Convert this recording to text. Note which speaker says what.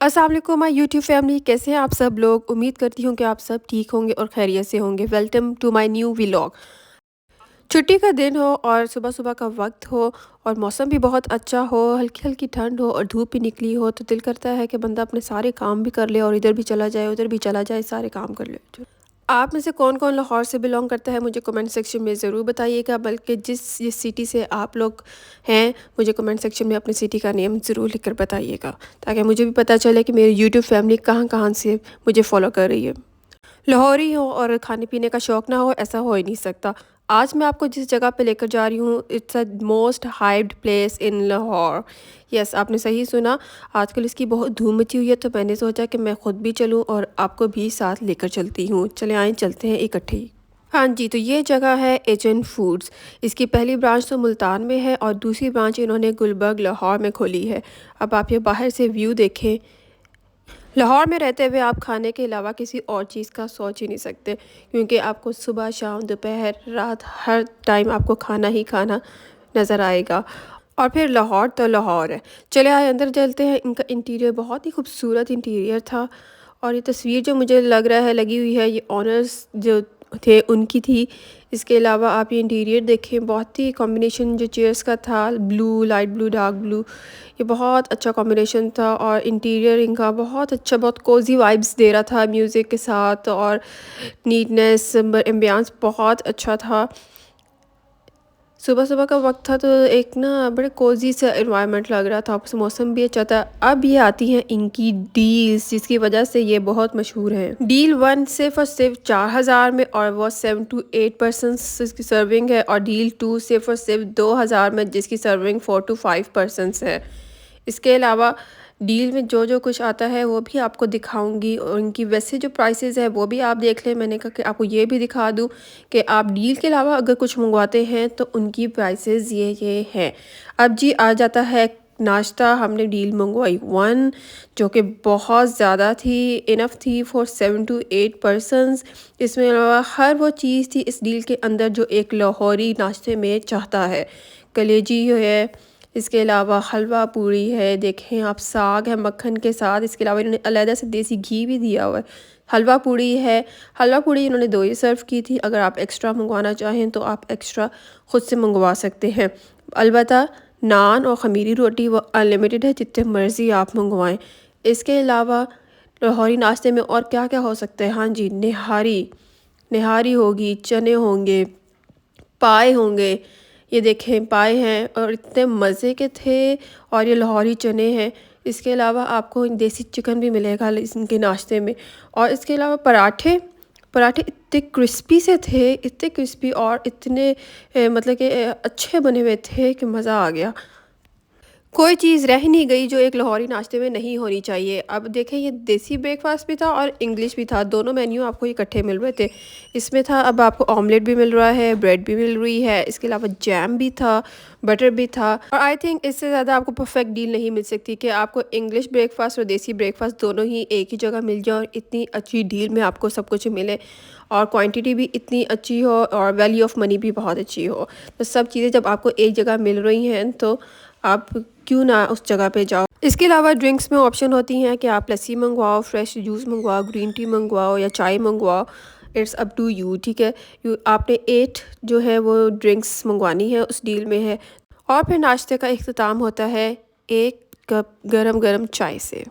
Speaker 1: अस्सलाम वालेकुम my YouTube family, कैसे हैं आप सब लोग। उम्मीद करती हूँ कि आप सब ठीक होंगे और खैरियत से होंगे। Welcome to my new vlog. छुट्टी का दिन हो और सुबह सुबह का वक्त हो और मौसम भी बहुत अच्छा हो, हल्की हल्की ठंड हो और धूप भी निकली हो, तो दिल करता है कि बंदा अपने सारे काम भी कर ले और इधर भी चला जाए उधर भी चला जाए, सारे काम कर ले। आप में से कौन कौन लाहौर से बिलोंग करता है मुझे कमेंट सेक्शन में ज़रूर बताइएगा। बल्कि जिस सिटी से आप लोग हैं, मुझे कमेंट सेक्शन में अपनी सिटी का नेम ज़रूर लिखकर बताइएगा, ताकि मुझे भी पता चले कि मेरी यूट्यूब फैमिली कहाँ कहाँ से मुझे फॉलो कर रही है। लाहौरी हो और खाने पीने का शौक़ ना हो, ऐसा हो ही नहीं सकता। आज मैं आपको जिस जगह पे लेकर जा रही हूँ, it's a most hyped place in Lahore. Yes, आपने सही सुना। आजकल इसकी बहुत धूम मची हुई है, तो मैंने सोचा कि मैं ख़ुद भी चलूँ और आपको भी साथ लेकर चलती हूँ। चले आएँ, चलते हैं इकट्ठे ही। हाँ जी, तो ये जगह है एजन फूड्स। इसकी पहली ब्रांच तो मुल्तान में है और दूसरी ब्रांच इन्होंने गुलबर्ग लाहौर में खोली है। अब आप ये बाहर से व्यू देखें। लाहौर में रहते हुए आप खाने के अलावा किसी और चीज़ का सोच ही नहीं सकते, क्योंकि आपको सुबह शाम दोपहर रात हर टाइम आपको खाना ही खाना नज़र आएगा। और फिर लाहौर तो लाहौर है। चले आए अंदर चलते हैं। इनका इंटीरियर बहुत ही खूबसूरत इंटीरियर था और ये तस्वीर जो मुझे लग रहा है लगी हुई है, ये ऑनर्स जो थे उनकी थी। इसके अलावा आप ये इंटीरियर देखें, बहुत ही कॉम्बिनेशन जो चेयर्स का था, blue, light blue, dark blue, ये बहुत अच्छा कॉम्बिनेशन था। और इंटीरियर इनका बहुत अच्छा, बहुत कोज़ी वाइब्स दे रहा था म्यूज़िक के साथ, और नीटनेस एम्बियंस बहुत अच्छा था। सुबह सुबह का वक्त था तो एक ना बड़े कोज़ी सा एनवायरनमेंट लग रहा था, मौसम भी अच्छा था। अब ये आती हैं इनकी डील्स, जिसकी वजह से ये बहुत मशहूर हैं। डील 1 सिर्फ और सिर्फ 4000 में और वो 7 to 8 पर्सनस इसकी सर्विंग है, और डील 2 सिर्फ और सिर्फ 2000 में, जिसकी सर्विंग 4 to 5 पर्सनस है। इसके अलावा डील में जो जो कुछ आता है वो भी आपको दिखाऊंगी, और उनकी वैसे जो प्राइसेस है वो भी आप देख लें। मैंने कहा कि आपको ये भी दिखा दूं कि आप डील के अलावा अगर कुछ मंगवाते हैं तो उनकी प्राइसेस ये हैं। अब जी आ जाता है नाश्ता। हमने डील मंगवाई 1, जो कि बहुत ज़्यादा थी, इनफ थी फॉर 7 to 8 पर्सनस। इसमें अलावा हर वो चीज़ थी इस डील के अंदर जो एक लाहौरी नाश्ते में चाहता है। कलेजी है, इसके अलावा हलवा पूड़ी है, देखें आप, साग है मक्खन के साथ। इसके अलावा इन्होंने अलहदा से देसी घी भी दिया हुआ है। हलवा पूड़ी है, हलवा पूड़ी इन्होंने 2 ही सर्व की थी। अगर आप एक्स्ट्रा मंगवाना चाहें तो आप एक्स्ट्रा ख़ुद से मंगवा सकते हैं। अलबत्ता नान और ख़मीरी रोटी वो अनलिमिटेड है, जितने मर्ज़ी आप मंगवाएं। इसके अलावा लाहौरी नाश्ते में और क्या क्या हो सकता है। हाँ जी, निहारी, निहारी होगी, चने होंगे, पाए होंगे। ये देखें पाए हैं और इतने मज़े के थे, और ये लाहौरी चने हैं। इसके अलावा आपको देसी चिकन भी मिलेगा इनके नाश्ते में। और इसके अलावा पराठे, पराठे इतने क्रिस्पी से थे, इतने क्रिस्पी और इतने मतलब कि अच्छे बने हुए थे कि मज़ा आ गया। कोई चीज़ रह नहीं गई जो एक लाहौरी नाश्ते में नहीं होनी चाहिए। अब देखें, ये देसी ब्रेकफास्ट भी था और इंग्लिश भी था, दोनों मेन्यू आपको इकट्ठे मिल रहे थे। इसमें था, अब आपको ऑमलेट भी मिल रहा है, ब्रेड भी मिल रही है, इसके अलावा जैम भी था, बटर भी था। और आई थिंक इससे ज़्यादा आपको परफेक्ट डील नहीं मिल सकती कि आपको इंग्लिश ब्रेकफास्ट और देसी ब्रेकफास्ट दोनों ही एक ही जगह मिल जाए और इतनी अच्छी डील में आपको सब कुछ मिले, और क्वांटिटी भी इतनी अच्छी हो और वैल्यू ऑफ मनी भी बहुत अच्छी हो। तो सब चीज़ें जब आपको एक जगह मिल रही हैं तो आप क्यों ना उस जगह पे जाओ। इसके अलावा ड्रिंक्स में ऑप्शन होती हैं कि आप लस्सी मंगवाओ, फ्रेश जूस मंगवाओ, ग्रीन टी मंगवाओ या चाय मंगवाओ। इट्स अप टू यू, ठीक है। आपने 8 जो है वो ड्रिंक्स मंगवानी है, उस डील में है। और फिर नाश्ते का इख्तिताम होता है 1 कप गरम गरम चाय से।